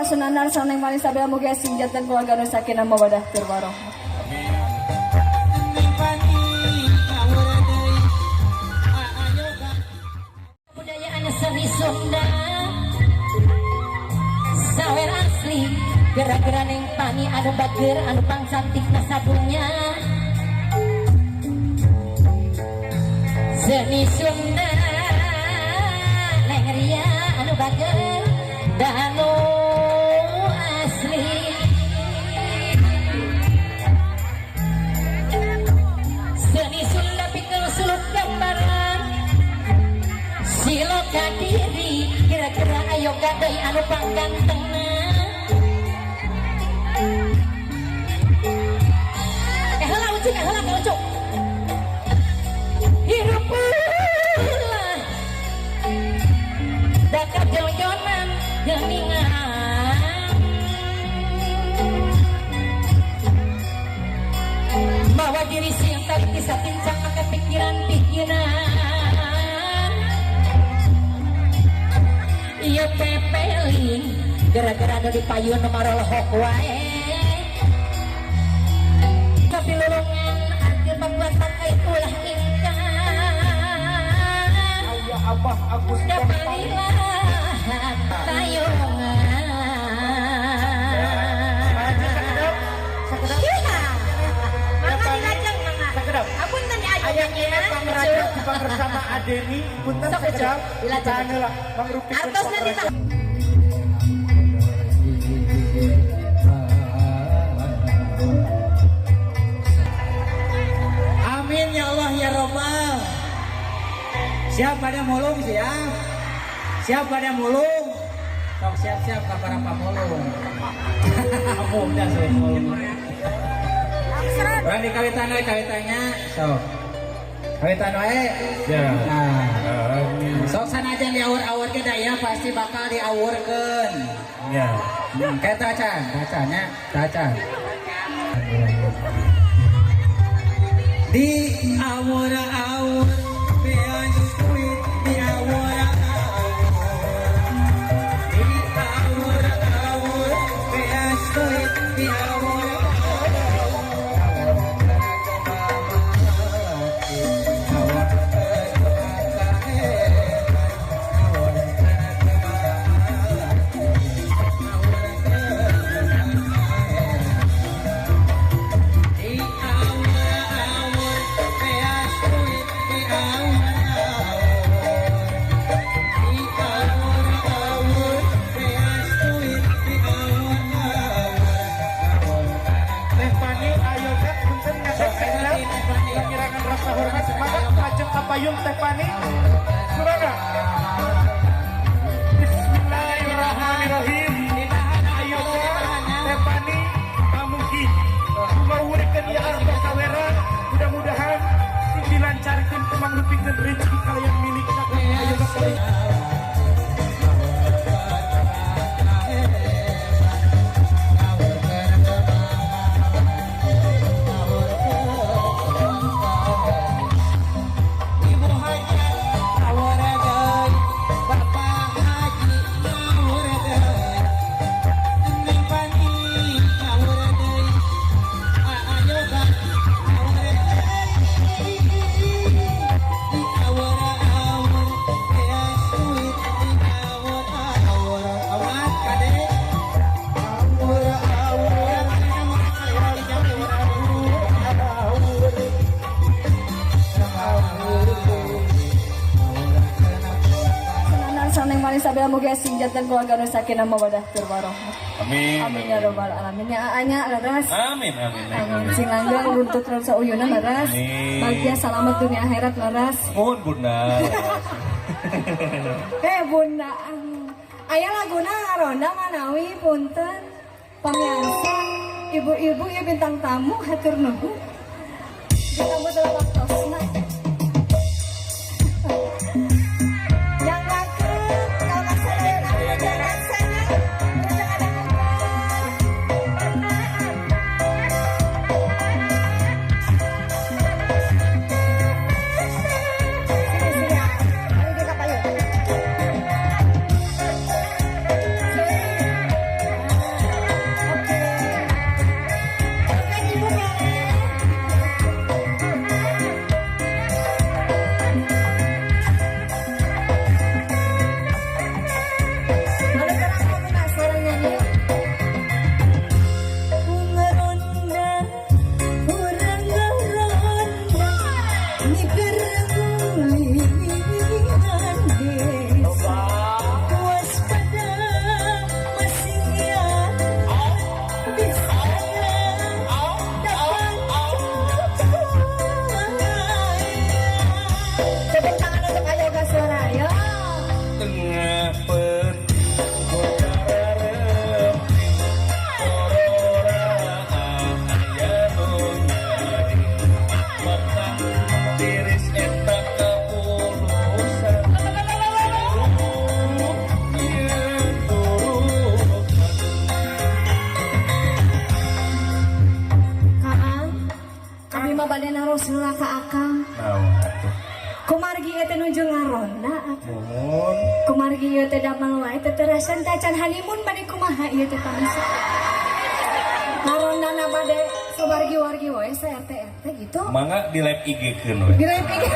Sunanar saneng manis sabda muga sinjat dan keluarga nu sakinah mawadah keur warohmah. Budayaan seni Sunda sawer asli gara-gara neng pani anu bager anu pangsantikna sadunya seni Sunda neng ria anu bager dan anu asli seni Sunda pikul suluk gambaran siloka diri kira-kira ayo gadai anu panggantengna heula ucuk heula ucuk hirup ulah dakat jonjonan geuningan mawa diri siang tarik kisah tincang maka pikiran-pikiran iya pepeling gara-gara ada di payun nomor lohok wae tapi lulungan akhir pembuatan ulah ingkang ayah abah Agus dapalilah tayungan ampun tadi ayahnya Bang Raja juga bersama Adeni punten sekedap tanya lah Bang Rupi atas nanti tak Amin ya Allah ya Robbal. Siap pada mulung siap. Siap pada mulung. Sok siap-siap ke para pamulung. Aku udah sudah mulung. Berani kawitannya. Sok. Kawitan wae. ya Nah. Sok sanajan diawur-awur ke daya pasti bakal diawurkeun. ya Kayak tacan. Di awur-awur bean sweet di awur-awur di awur-awur bean sweet di awur-awur Kekirangan rasa hormat semangat Lajeng Kapayun Tepani Surana Bismillahirrahmanirrahim Ayo Tepani Pamugi Mengawurkan ya harta saweran mudah-mudahan dilancarkan pemanglupikan rezeki kalian milik ayo sekali Saneng manis sabda muga sinjat dan keluarga nu sakinah mawadah keur warohmah. amin Amin ya robbal alamin. Ya anya laras. amin Sing langgang runtut rasa uyuna laras. Amin. Bahagia selamat dunia akhirat laras. mohon bunda Bunda. Aya laguna ronda manawi punten. Pamiarsa ibu-ibu ya bintang tamu hatur nuhun. Kita betul waktosna. maos heula ka Akang. Naon atuh? Kumargi ieu teh nuju ngaronda atuh. Mohon. Kumargi ieu teh damel wae teh terasan tacan honeymoon bade kumaha ieu teh pamisa. Ngarondana bade sabargi-wargi wae sa RT gitu. Mangga di live IG keun we. Di live IG.